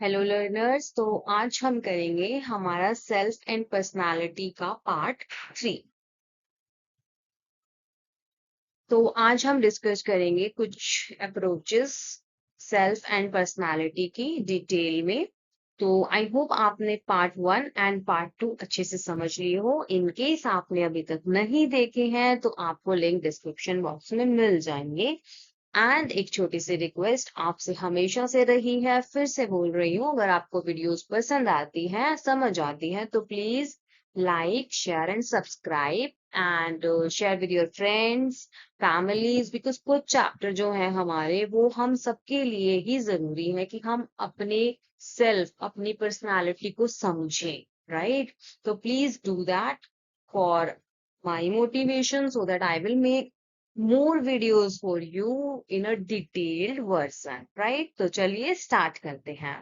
Hello learners. तो आज हम करेंगे हमारा सेल्फ एंड पर्सनालिटी का पार्ट 3। तो आज हम डिस्कस करेंगे कुछ अप्रोचेस सेल्फ एंड पर्सनालिटी की डिटेल में। तो आई होप आपने पार्ट 1 एंड पार्ट 2 अच्छे से समझ लिए हो। इन केस आपने अभी तक नहीं देखे हैं तो आपको लिंक डिस्क्रिप्शन बॉक्स में मिल जाएंगे। एंड एक छोटी सी रिक्वेस्ट आपसे हमेशा से रही है, फिर से बोल रही हूँ, अगर आपको वीडियोस पसंद आती हैं, समझ आती हैं, तो please like share and subscribe and share with your friends families, because कुछ चैप्टर जो है हमारे वो हम सबके लिए ही जरूरी है कि हम अपने सेल्फ अपनी पर्सनालिटी को समझें, राइट? तो please do that for my motivation so that I will make more videos for you in a detailed version, right? तो चलिए स्टार्ट करते हैं।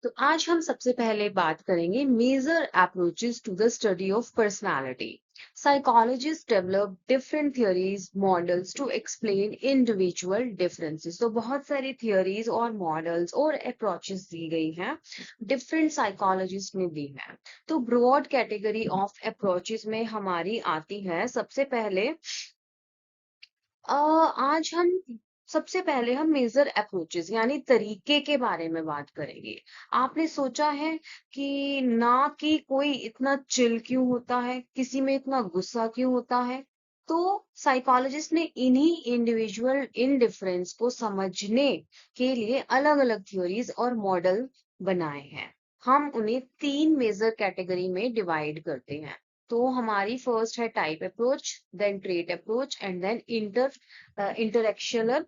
तो आज हम सबसे पहले बात करेंगे major approaches to the study of personality. Psychologist develop different theories models to explain individual differences. तो बहुत सारी थियोरीज और मॉडल्स और अप्रोचेस दी गई हैं, डिफरेंट साइकोलॉजिस्ट ने दी है। तो ब्रॉड कैटेगरी ऑफ अप्रोचेस में हमारी आती है सबसे पहले आज हम सबसे पहले हम मेजर अप्रोचेस यानी तरीके के बारे में बात करेंगे। आपने सोचा है कि ना कि कोई इतना चिल क्यों होता है, किसी में इतना गुस्सा क्यों होता है? तो साइकोलॉजिस्ट ने इन्हीं इंडिविजुअल इंडिफरेंस को समझने के लिए अलग-अलग थ्योरीज और मॉडल बनाए हैं। हम उन्हें 3 मेजर कैटेगरी में डिवाइड करते हैं। तो हमारी फर्स्ट है type approach, then trait approach and then interactional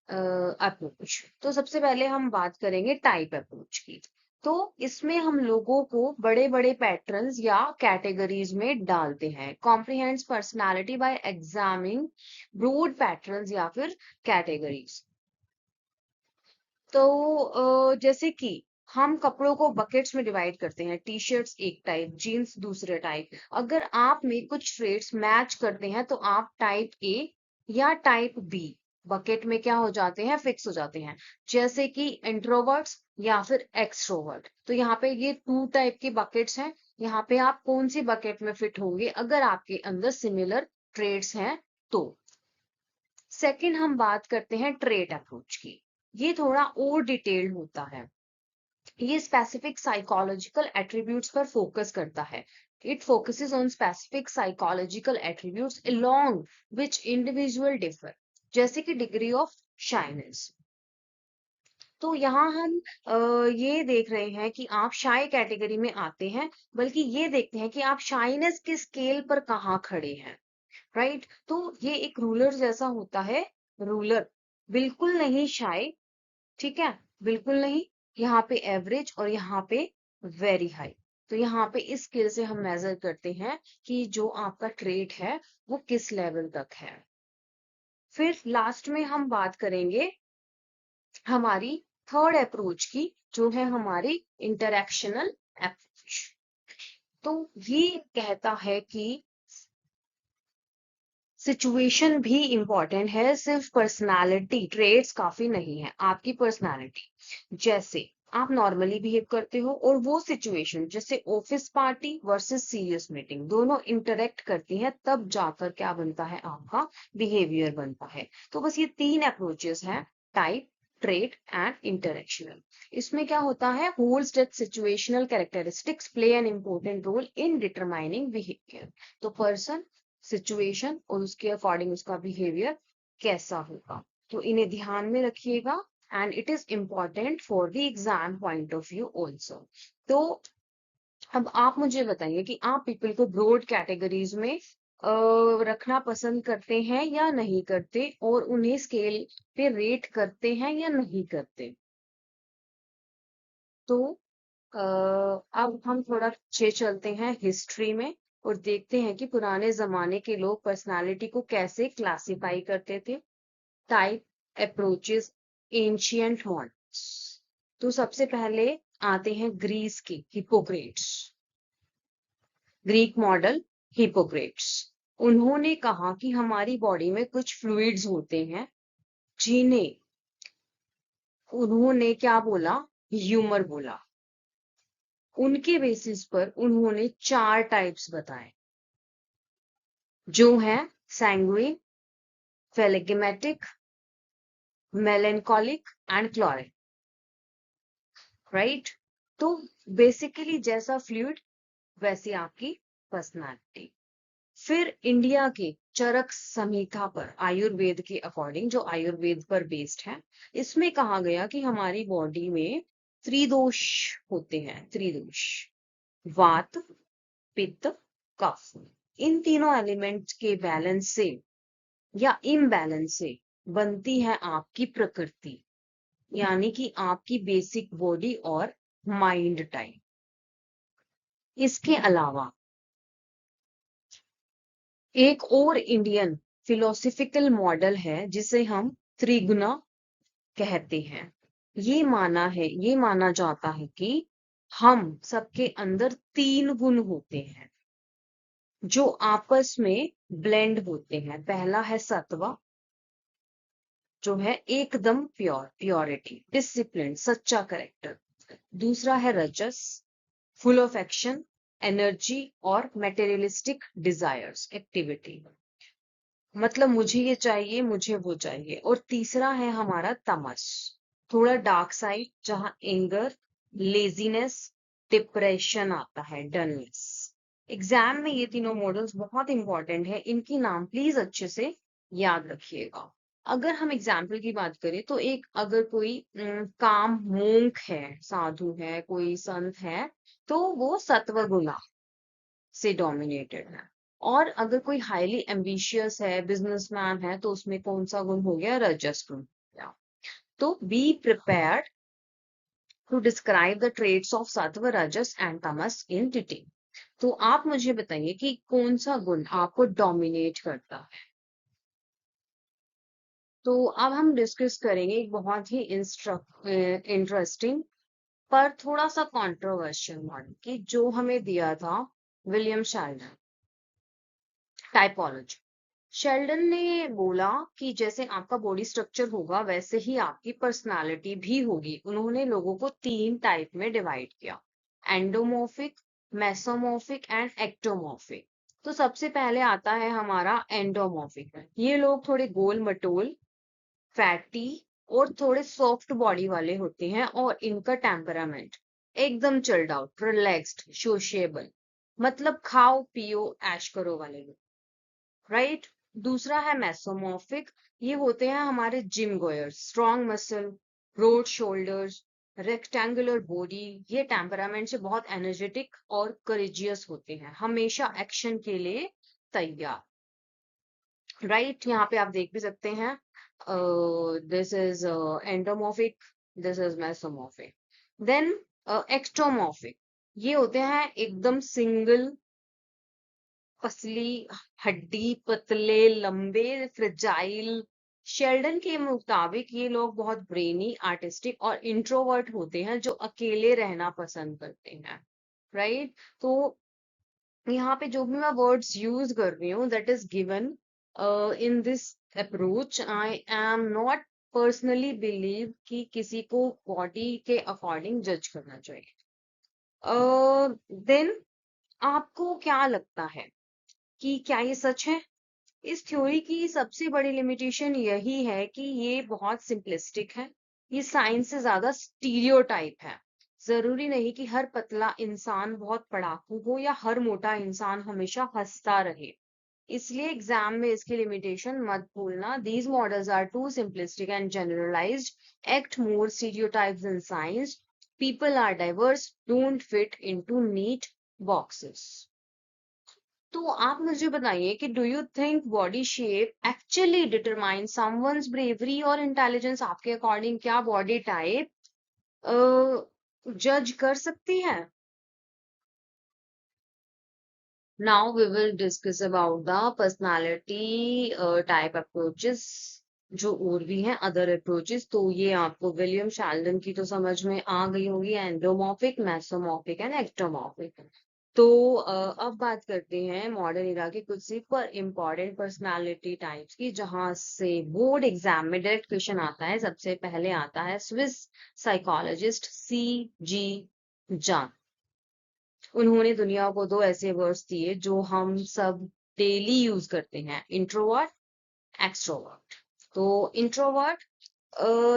approach. तो सबसे पहले हम बात करेंगे टाइप अप्रोच की। तो इसमें हम लोगों को बड़े बड़े पैटर्न्स या कैटेगरीज में डालते हैं। Comprehends personality by examining broad patterns या फिर कैटेगरीज। तो जैसे कि हम कपड़ों को बकेट्स में डिवाइड करते हैं। टी शर्ट्स एक टाइप, जीन्स दूसरे टाइप। अगर आप में कुछ ट्रेड्स मैच करते हैं तो आप टाइप ए या टाइप बी बकेट में क्या हो जाते हैं, फिक्स हो जाते हैं। जैसे कि इंट्रोवर्ट्स या फिर एक्सट्रोवर्ट। तो यहाँ पे ये 2 टाइप की बकेट्स हैं। यहाँ पे आप कौन सी बकेट में फिट होंगे अगर आपके अंदर सिमिलर ट्रेड्स हैं तो। सेकंड हम बात करते हैं ट्रेट अप्रोच की। ये थोड़ा और डिटेल्ड होता है। ये स्पेसिफिक साइकोलॉजिकल एट्रीब्यूट्स पर फोकस करता है। It focuses on specific psychological attributes along which individual differ, जैसे कि डिग्री ऑफ शाइनेस। तो यहाँ हम ये देख रहे हैं कि आप शाय कैटेगरी में आते हैं, बल्कि ये देखते हैं कि आप शाइनेस के स्केल पर कहाँ खड़े हैं, राइट? तो ये एक रूलर जैसा होता है। रूलर बिल्कुल नहीं शाय, ठीक है, बिल्कुल नहीं। यहाँ पे एवरेज और यहाँ पे वेरी हाई। तो यहाँ पे इस स्केल से हम मेजर करते हैं कि जो आपका ट्रेट है वो किस लेवल तक है। फिर लास्ट में हम बात करेंगे हमारी थर्ड अप्रोच की, जो है हमारी इंटरेक्शनल अप्रोच। तो ये कहता है कि सिचुएशन भी इंपॉर्टेंट है, सिर्फ पर्सनालिटी ट्रेट्स काफी नहीं है। आपकी पर्सनालिटी जैसे आप नॉर्मली बिहेव करते हो और वो सिचुएशन जैसे office party versus serious meeting दोनों इंटरेक्ट करती हैं, तब जाकर क्या बनता है, आपका बिहेवियर बनता है। तो बस ये 3 अप्रोचेस हैं, टाइप, ट्रेट एंड इंटरेक्शनल। इसमें क्या होता है, holds that situational characteristics play an important role in determining behaviour. तो पर्सन, सिचुएशन और उसके अकॉर्डिंग उसका बिहेवियर कैसा होगा। तो इन्हें ध्यान में रखिएगा and it is important for the exam point of view also. तो अब आप मुझे बताइए कि आप पीपल को ब्रॉड कैटेगरीज में रखना पसंद करते हैं या नहीं करते, और उन्हें स्केल पे रेट करते हैं या नहीं करते। तो अब हम थोड़ा पीछे चलते हैं हिस्ट्री में और देखते हैं कि पुराने जमाने के लोग पर्सनालिटी को कैसे क्लासिफाई करते थे। Type approaches ancient models. तो सबसे पहले आते हैं ग्रीस के हिपोक्रेट्स। Greek model Hippocrates. उन्होंने कहा कि हमारी बॉडी में कुछ फ्लूइड्स होते हैं जिन्हें, उन्होंने क्या बोला, ह्यूमर बोला। उनके बेसिस पर उन्होंने 4 टाइप्स बताए, जो है सैंग्विन, फेलेगमेटिक, मेलेंकोलिक एंड क्लोरिक, राइट। तो बेसिकली जैसा फ्लूइड वैसी आपकी पर्सनालिटी। फिर इंडिया के चरक संहिता पर आयुर्वेद के अकॉर्डिंग, जो आयुर्वेद पर बेस्ड है, इसमें कहा गया कि हमारी बॉडी में त्रिदोष होते हैं। त्रिदोष, वात, पित्त, कफ। इन तीनों एलिमेंट्स के बैलेंस से या इम्बैलेंस से बनती है आपकी प्रकृति, यानी कि आपकी बेसिक बॉडी और माइंड टाइप। इसके अलावा एक और इंडियन फिलोसफिकल मॉडल है जिसे हम त्रिगुणा कहते हैं। ये माना जाता है कि हम सबके अंदर 3 गुण होते हैं जो आपस में ब्लेंड होते हैं। पहला है सत्व, जो है एकदम प्योरिटी, डिसिप्लिन, सच्चा करेक्टर। दूसरा है रजस, फुल ऑफ एक्शन, एनर्जी और मेटेरियलिस्टिक डिजायर्स, एक्टिविटी, मतलब मुझे ये चाहिए, मुझे वो चाहिए। और तीसरा है हमारा तमस, थोड़ा डार्क साइड, जहां एंगर, लेजीनेस, डिप्रेशन आता है, डलनेस। एग्जाम में ये तीनों मॉडल्स बहुत इंपॉर्टेंट है, इनकी नाम प्लीज अच्छे से याद रखिएगा। अगर हम एग्जाम्पल की बात करें तो एक अगर कोई काम मोंक है, साधु है, कोई संत है, तो वो सत्वगुणा से डोमिनेटेड है। और अगर कोई हाईली एम्बिशियस है, बिजनेसमैन है, तो उसमें कौन सा गुण हो गया? रजस गुण हो गया। तो be prepared to describe the traits of sattva, rajas and Tamas in detail. तो आप मुझे बताइए कि कौन सा गुण आपको डोमिनेट करता है। तो अब हम डिस्कस करेंगे एक बहुत ही इंटरेस्टिंग पर थोड़ा सा कंट्रोवर्शियल मॉडल की, जो हमें दिया था विलियम शेल्डन, टाइपोलॉजी। शेल्डन ने बोला कि जैसे आपका बॉडी स्ट्रक्चर होगा वैसे ही आपकी पर्सनालिटी भी होगी। उन्होंने लोगों को 3 टाइप में डिवाइड किया, एंडोमॉर्फिक, मेसोमॉर्फिक एंड एक्टोमॉर्फिक। तो सबसे पहले आता है हमारा एंडोमॉर्फिक। ये लोग थोड़े गोल मटोल, फैटी और थोड़े सॉफ्ट बॉडी वाले होते हैं, और इनका टेम्परामेंट एकदम चिल्ड आउट, रिलैक्स्ड, सोशिएबल, मतलब खाओ पियो ऐश करो वाले लोग, राइट। दूसरा है मेसोमॉर्फिक। ये होते हैं हमारे gym goers, strong muscle, broad shoulders, rectangular body. ये टेम्परामेंट से बहुत एनर्जेटिक और करेजियस होते हैं, हमेशा एक्शन के लिए तैयार, राइट। यहाँ पे आप देख भी सकते हैं, this is endomorphic, this is mesomorphic. Then ectomorphic, ये होते हैं एकदम सिंगल, पसली हड्डी, पतले, लंबे, फ्रिजाइल। शेल्डन के मुताबिक ये लोग बहुत ब्रेनी, आर्टिस्टिक और इंट्रोवर्ट होते हैं, जो अकेले रहना पसंद करते हैं, राइट। तो यहाँ पे जो भी मैं वर्ड्स यूज कर रही हूँ, that is given in this approach. I am not personally believe कि किसी को बॉडी के अकॉर्डिंग जज करना चाहिए। देन आपको क्या लगता है कि क्या ये सच है? इस थ्योरी की सबसे बड़ी लिमिटेशन यही है कि ये बहुत सिंपलिस्टिक है, ये साइंस से ज्यादा स्टीरियोटाइप है। जरूरी नहीं कि हर पतला इंसान बहुत पढ़ाकू हो या हर मोटा इंसान हमेशा हंसता रहे। इसलिए एग्जाम में इसकी लिमिटेशन मत भूलना। These models are too simplistic and generalised, act more stereotypes in science, people are diverse, don't fit into neat boxes. तो आप मुझे बताइए कि do you think body shape actually determine someone bravery और इंटेलिजेंस? आपके according क्या body type जज कर सकती है? Now we will discuss about the personality type approaches, जो और भी हैं अदर अप्रोचेस। तो ये आपको विलियम शेल्डन की तो समझ में आ गई होगी, एंडोमॉर्फिक, मेसोमॉर्फिक एंड एक्टोमॉर्फिक। तो अब बात करते हैं मॉडर्न इरा के कुछ सुपर इम्पोर्टेंट पर्सनालिटी टाइप्स की, जहां से बोर्ड एग्जाम में डायरेक्ट क्वेश्चन आता है। सबसे पहले आता है स्विस साइकोलॉजिस्ट सी जी जान। उन्होंने दुनिया को दो ऐसे वर्ड्स दिए जो हम सब डेली यूज करते हैं, इंट्रोवर्ट, एक्सट्रोवर्ट। तो इंट्रोवर्ट,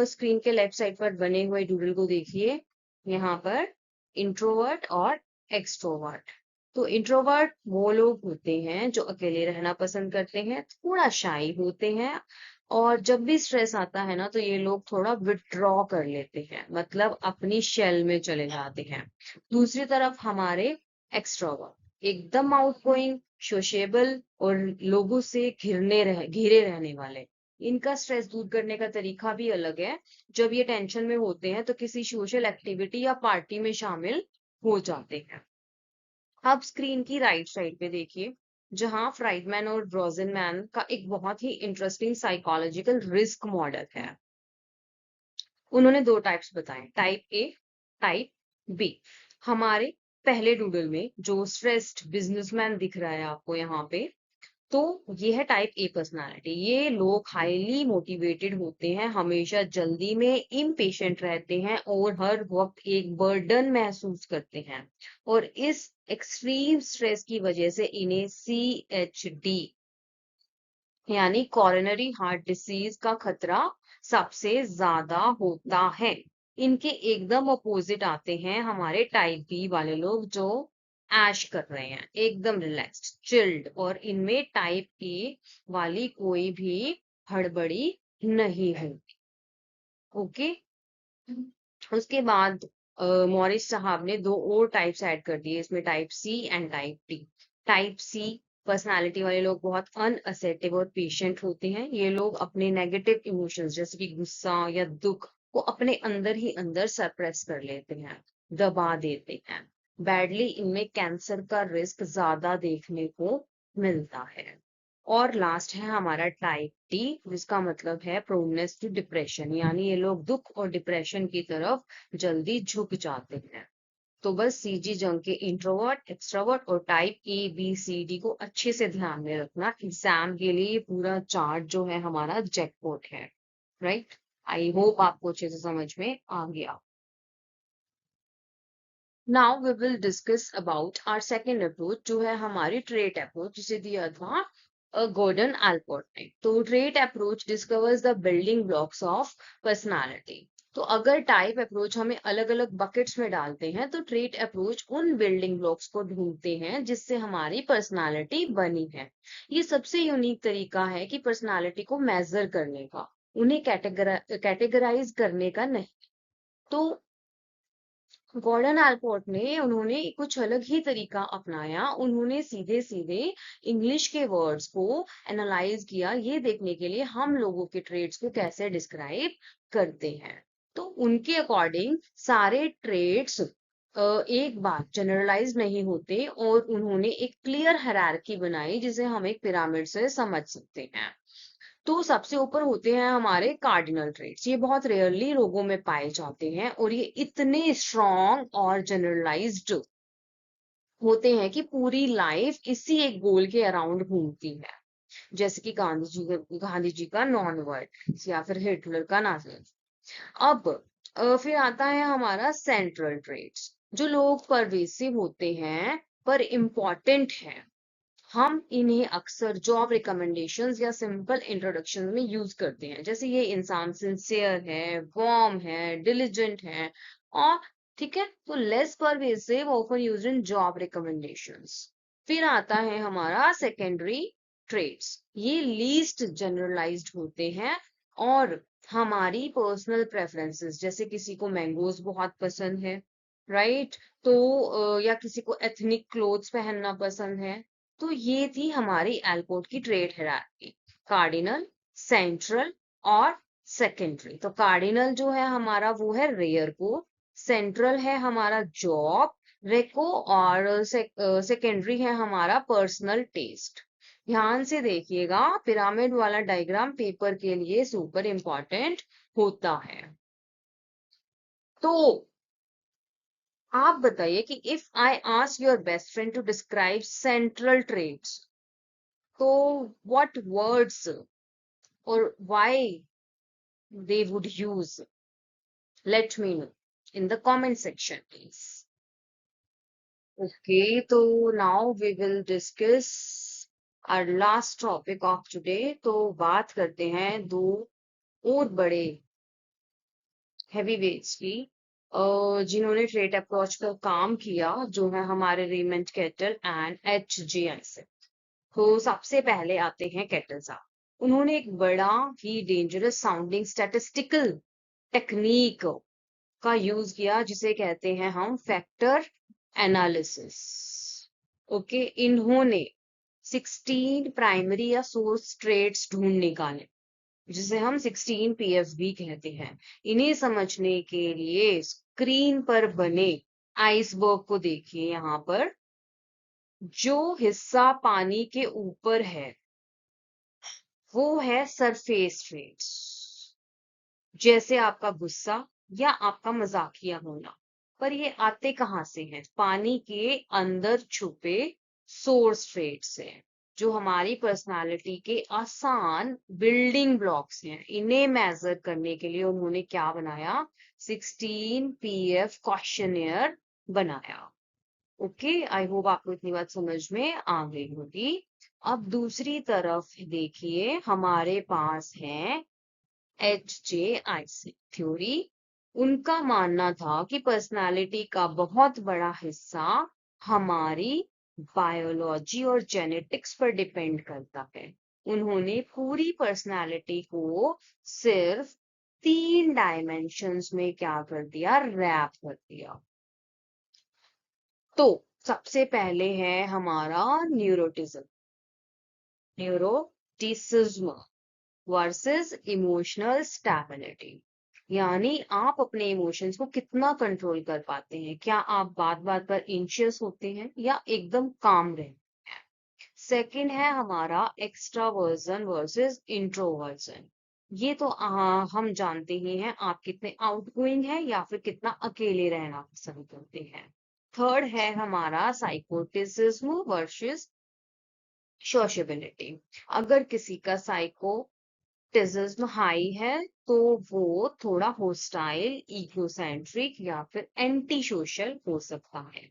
स्क्रीन के लेफ्ट साइड पर बने हुए डूडल को देखिए, यहाँ पर इंट्रोवर्ट और एक्सट्रोवर्ट। तो इंट्रोवर्ट वो लोग होते हैं जो अकेले रहना पसंद करते हैं, थोड़ा शाई होते हैं, और जब भी स्ट्रेस आता है ना तो ये लोग थोड़ा विथड्रॉ कर लेते हैं, मतलब अपनी शेल में चले जाते हैं। दूसरी तरफ हमारे एक्सट्रोवर्ट एकदम आउटगोइंग, सोशेबल और लोगों से घिरे रहने वाले। इनका स्ट्रेस दूर करने का तरीका भी अलग है। जब ये टेंशन में होते हैं तो किसी सोशल एक्टिविटी या पार्टी में शामिल हो जाते हैं। अब स्क्रीन की राइट साइड पे देखिए, जहां फ्राइडमैन और ड्रोजनमैन का एक बहुत ही इंटरेस्टिंग साइकोलॉजिकल रिस्क मॉडल है। उन्होंने दो टाइप्स बताए, टाइप ए, टाइप बी। हमारे पहले डूडल में जो स्ट्रेस्ड बिजनेसमैन दिख रहा है आपको यहाँ पे, तो ये है टाइप ए पर्सनालिटी। ये लोग हाईली मोटिवेटेड होते हैं, हमेशा जल्दी में इम्पेशेंट रहते हैं और हर वक्त एक बर्डन महसूस करते हैं। और इस एक्सट्रीम स्ट्रेस की वजह से इन्हें CHD यानी कॉरोनरी हार्ट डिसीज का खतरा सबसे ज्यादा होता है। इनके एकदम अपोजिट आते हैं हमारे टाइप बी वाले लोग, जो ऐश कर रहे हैं, एकदम रिलैक्स्ड, चिल्ड, और इनमें टाइप ए वाली कोई भी हड़बड़ी नहीं है। ओके। उसके बाद मॉरिस साहब ने दो और टाइप्स ऐड कर दिए इसमें, type C and type D. Type C personality वाले लोग बहुत अनअसर्टिव और पेशेंट होते हैं। ये लोग अपने नेगेटिव इमोशंस जैसे कि गुस्सा या दुख को अपने अंदर ही अंदर सप्रेस कर लेते हैं, दबा देते हैं। बैडली इनमें कैंसर का रिस्क ज्यादा देखने को मिलता है। और लास्ट है हमारा टाइप डी, जिसका मतलब है प्रोनेस टू डिप्रेशन, यानी ये लोग दुख और डिप्रेशन की तरफ जल्दी झुक जाते हैं। तो बस सीजी जंग के इंट्रोवर्ट, एक्सट्रोवर्ट और टाइप ABCD को अच्छे से ध्यान में रखना। एग्जाम के लिए ये पूरा चार्ट जो है हमारा जैकपॉट है। राइट। आई होप आपको अच्छे से समझ में आ गया। Now we will discuss about our second approach, जो है हमारी ट्रेट अप्रोच, जिसे दिया था गॉर्डन एल्पोर्ट ने। तो trait approach discovers the building blocks of personality. तो अगर टाइप अप्रोच हमें अलग अलग बकेट्स में डालते हैं, तो ट्रेट अप्रोच उन बिल्डिंग ब्लॉक्स को ढूंढते हैं जिससे हमारी पर्सनालिटी बनी है। ये सबसे यूनिक तरीका है कि पर्सनालिटी को मेजर करने का, उन्हें कैटेगराइज करने का नहीं। तो गॉर्डन एल्पोर्ट ने उन्होंने कुछ अलग ही तरीका अपनाया। उन्होंने सीधे सीधे इंग्लिश के वर्ड्स को एनालाइज किया, ये देखने के लिए हम लोगों के ट्रेड्स को कैसे डिस्क्राइब करते हैं। तो उनके अकॉर्डिंग सारे ट्रेड्स एक बार जनरलाइज नहीं होते, और उन्होंने एक क्लियर हायरार्की बनाई जिसे हम एक पिरामिड से समझ सकते हैं। तो सबसे ऊपर होते हैं हमारे कार्डिनल ट्रेट्स। ये बहुत रेयरली लोगों में पाए जाते हैं, और ये इतने स्ट्रॉन्ग और जनरलाइज्ड होते हैं कि पूरी लाइफ इसी एक गोल के अराउंड घूमती है। जैसे कि गांधी जी का नॉन वर्ड, या फिर हिटलर का नाजी। अब फिर आता है हमारा सेंट्रल ट्रेट्स, जो लोग परवेसिव होते हैं पर इम्पोर्टेंट हैं। हम इन्हें अक्सर जॉब रिकमेंडेशंस या सिंपल इंट्रोडक्शन में यूज करते हैं, जैसे ये इंसान सिंसियर है, वार्म है, डिलिजेंट है, और ठीक है। तो less pervasive, often used in job recommendations. फिर आता है हमारा सेकेंडरी ट्रेट्स। ये लीस्ट जनरलाइज्ड होते हैं, और हमारी पर्सनल प्रेफरेंसेस, जैसे किसी को मैंगोज बहुत पसंद है, राइट, तो या किसी को एथनिक क्लोथ्स पहनना पसंद है। तो ये थी हमारी एल्पोर्ट की ट्रेड हायरार्की, कार्डिनल, सेंट्रल और सेकेंडरी। तो कार्डिनल जो है हमारा वो है रेयर को, सेंट्रल है हमारा जॉब, रेको, और सेकेंडरी है हमारा पर्सनल टेस्ट। ध्यान से देखिएगा, पिरामिड वाला डायग्राम पेपर के लिए सुपर इंपॉर्टेंट होता है। तो आप बताइए कि if I ask your best friend to describe central traits, तो व्हाट वर्ड्स और why they would use? Let me know in the comment section, please. Okay, so now we will discuss our last topic of today. तो बात करते हैं दो और बड़े heavy weights की, जिन्होंने ट्रेड अप्रोच का काम किया, जो है हमारे रेमंड केटल एंड HGI से। तो सबसे पहले आते हैं केटल साहब। उन्होंने एक बड़ा ही डेंजरस साउंडिंग स्टैटिस्टिकल टेक्निक का यूज किया, जिसे कहते हैं हम फैक्टर एनालिसिस। ओके, इन्होंने 16 प्राइमरी या सोर्स ट्रेड्स ढूंढ निकाले, जिसे हम 16 PF भी कहते हैं। इन्हें समझने के लिए स्क्रीन पर बने आइसबर्ग को देखिए। यहाँ पर जो हिस्सा पानी के ऊपर है वो है सरफेस ट्रेड्स, जैसे आपका गुस्सा या आपका मजाकिया होना। पर ये आते कहाँ से हैं? पानी के अंदर छुपे सोर्स ट्रेट से, जो हमारी पर्सनालिटी के आसान बिल्डिंग ब्लॉक्स हैं। इन्हें मेजर करने के लिए उन्होंने क्या बनाया? 16 PF क्वेश्चनियर बनाया। ओके, आई होप आपको इतनी बात समझ में आ गई होगी। अब दूसरी तरफ देखिए, हमारे पास है HJIC थ्योरी। उनका मानना था कि पर्सनालिटी का बहुत बड़ा हिस्सा हमारी बायोलॉजी और जेनेटिक्स पर डिपेंड करता है। उन्होंने पूरी पर्सनालिटी को सिर्फ 3 डायमेंशंस में क्या कर दिया? रैप कर दिया। तो सबसे पहले है हमारा neuroticism, neuroticism versus emotional stability. यानी आप अपने इमोशंस को कितना कंट्रोल कर पाते हैं? क्या आप बात बात पर एंशियस होते हैं या एकदम काम रहते हैं? सेकंड है हमारा एक्सट्रावर्जन वर्सेस इंट्रोवर्जन। ये तो हम जानते ही हैं, आप कितने आउटगोइंग हैं या फिर कितना अकेले रहना पसंद करते हैं। थर्ड है हमारा साइकोटिसिज्म वर्सेस सोशबिलिटी। अगर किसी का साइकोटिसिज्म हाई है तो वो थोड़ा होस्टाइल, इगोसेंट्रिक या फिर एंटी सोशल हो सकता है।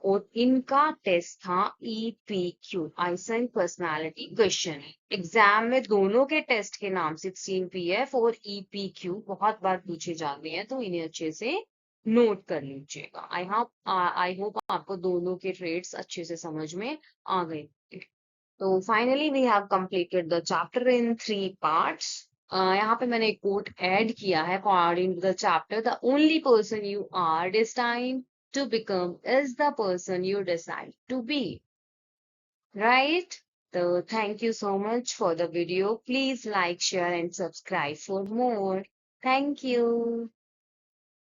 और इनका टेस्ट था EPQ, आइसन पर्सनालिटी क्वेश्चन। एग्जाम में दोनों के टेस्ट के नाम 16 PF और EPQ बहुत बार पूछे जाते हैं, तो इन्हें अच्छे से नोट कर लीजिएगा। आई होप आपको दोनों के ट्रेड्स अच्छे से समझ में आ गए। तो finally we have completed the chapter in 3 parts. यहाँ पे मैंने एक कोट ऐड किया है। According to the chapter, the only person you are destined to become is the person you decide to be. Right? So thank you so much for the video. Please like, share, and subscribe for more. Thank you.